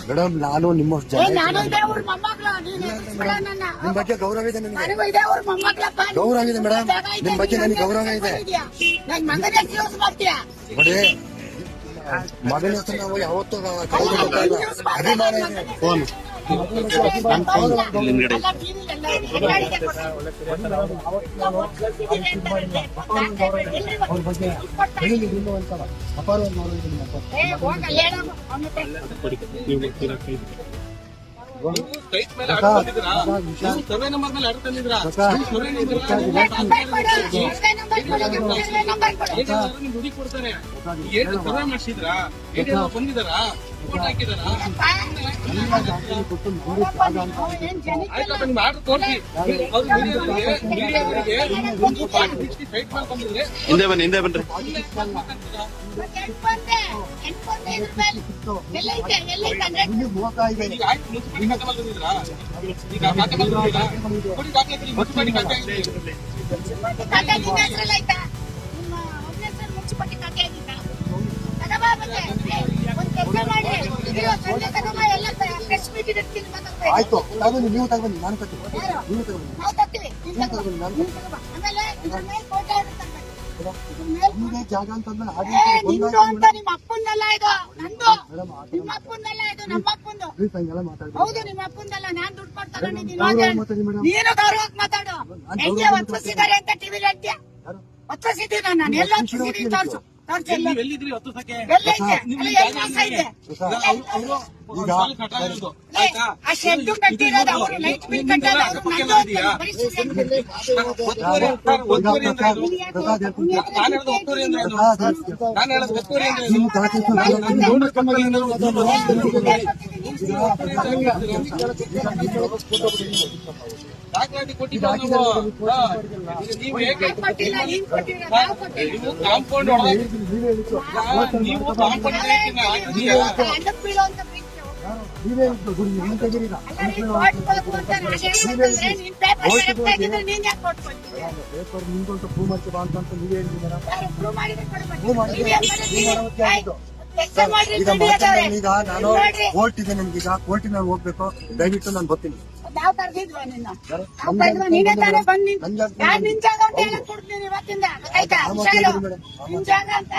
Madam ನಾನು ನಿಮ್ಮ ಬಗ್ಗೆ ಗೌರವ ಇದೆ ನನಗೆ, ಗೌರವ ಇದೆ ಮೇಡಮ್, ನಿಮ್ ಬಗ್ಗೆ ನನಗೆ ಗೌರವ ಇದೆ ನೋಡಿ. ಮಗನ ಹೆಸರು ನಾವು ಯಾವತ್ತೂ ಅಭಿಮಾನ ಇದೆ. ಫೋನ್ ಸರ್ವೆ ನಂಬರ್ ಮೇಲೆ ತಂದಿದ್ರಾ ದುಡ್ಡಿ ಕೊಡ್ತಾರೆ. ಸರ್ವೆ ಮಾಡಿಸಿದ್ರಾ ಬಂದಿದಾರಾ ಹಾಕಿದಾರಾ ಹಿಂದೆ ಬನ್ನಿ, ಹಿಂದೆ ಬನ್ರಿ. ಆಯ್ತು, ನೀವು ತಗೊಂಡಿ, ನಾನು ನೀವು ತಗೊಂಡಿ ಜಾಗ ಅಂತಂದ್ರೆ ನಿಮ್ಮ ಅಪ್ಪಂದಲ್ಲ ಇದು, ನಂದು. ನಿಮ್ಮ ಅಪ್ಪಂದಲ್ಲ ಇದು, ನಮ್ಮ ಅಪ್ಪಂದು. ಹೌದು, ನಿಮ್ಮ ಅಪ್ಪಂದಲ್ಲ. ನಾನ್ ದುಡ್ಡು ಕೊಟ್ಟು ತಗೊಂಡಿದ್ದೀನಿ. ನೀನು ಗೌರವಕ್ಕೆ ಮಾತಾಡು. ಹೆಂಗೆ ಒತ್ತಿಸಿದ್ದಾರೆ ಅಂತ ಟಿವಿಲಿ ಹೇಳ್ತೀಯ? ಒತ್ತಿಸಿದ್ದೀನಿ ನಾನು, ಎಲ್ಲ ಒತ್ತಿಸಿದ್ದೀನಿ. ತೋರ್ಸು. ಎಲ್ಲಿದ್ರಿ? 10 ಸೆಕೆ ಆ ಶೆಡ್ ಕಟ್ಟಿರೋದು ಅವರು, ಲೈಟ್ ಬಿಲ್ ಕಟ್ಟೋದು ದಾಖಲಾತಿ ಕೊಟ್ಟಿದ್ದೀವಿ. ನೀವು ಕಾಂಪೌಂಡ್ ನೀವು ಕಾಂಪೌಂಡ್ ನಿಮ್ಗೊಂದು ಪ್ರೂವ್ ಮಾಡ್ತೀವಿ ಅಂತ ನೀವೇ ಹೇಳಿದ್ದೀರಾ. ಈಗ ನಾನು ಕೋರ್ಟ್ ಇದೆ, ನನ್ಗೀಗ ಕೋರ್ಟಿನಲ್ಲಿ ಹೋಗ್ಬೇಕು. ದಯವಿಟ್ಟು ನಾನು ಬರ್ತೀನಿ. ಯಾವ ತರದಿದ್ವಾ ನೀನು? ನೀನೇ ತಾನೇ ಬಂದು ನಿನ್ ಜಾಗ ಅಂತ ಹೇಳಕ್ ಕೊಡ್ತೀನಿ ಇವತ್ತಿಂದ. ಆಯ್ತಾ? ನಿನ್ ಜಾಗ ಅಂತ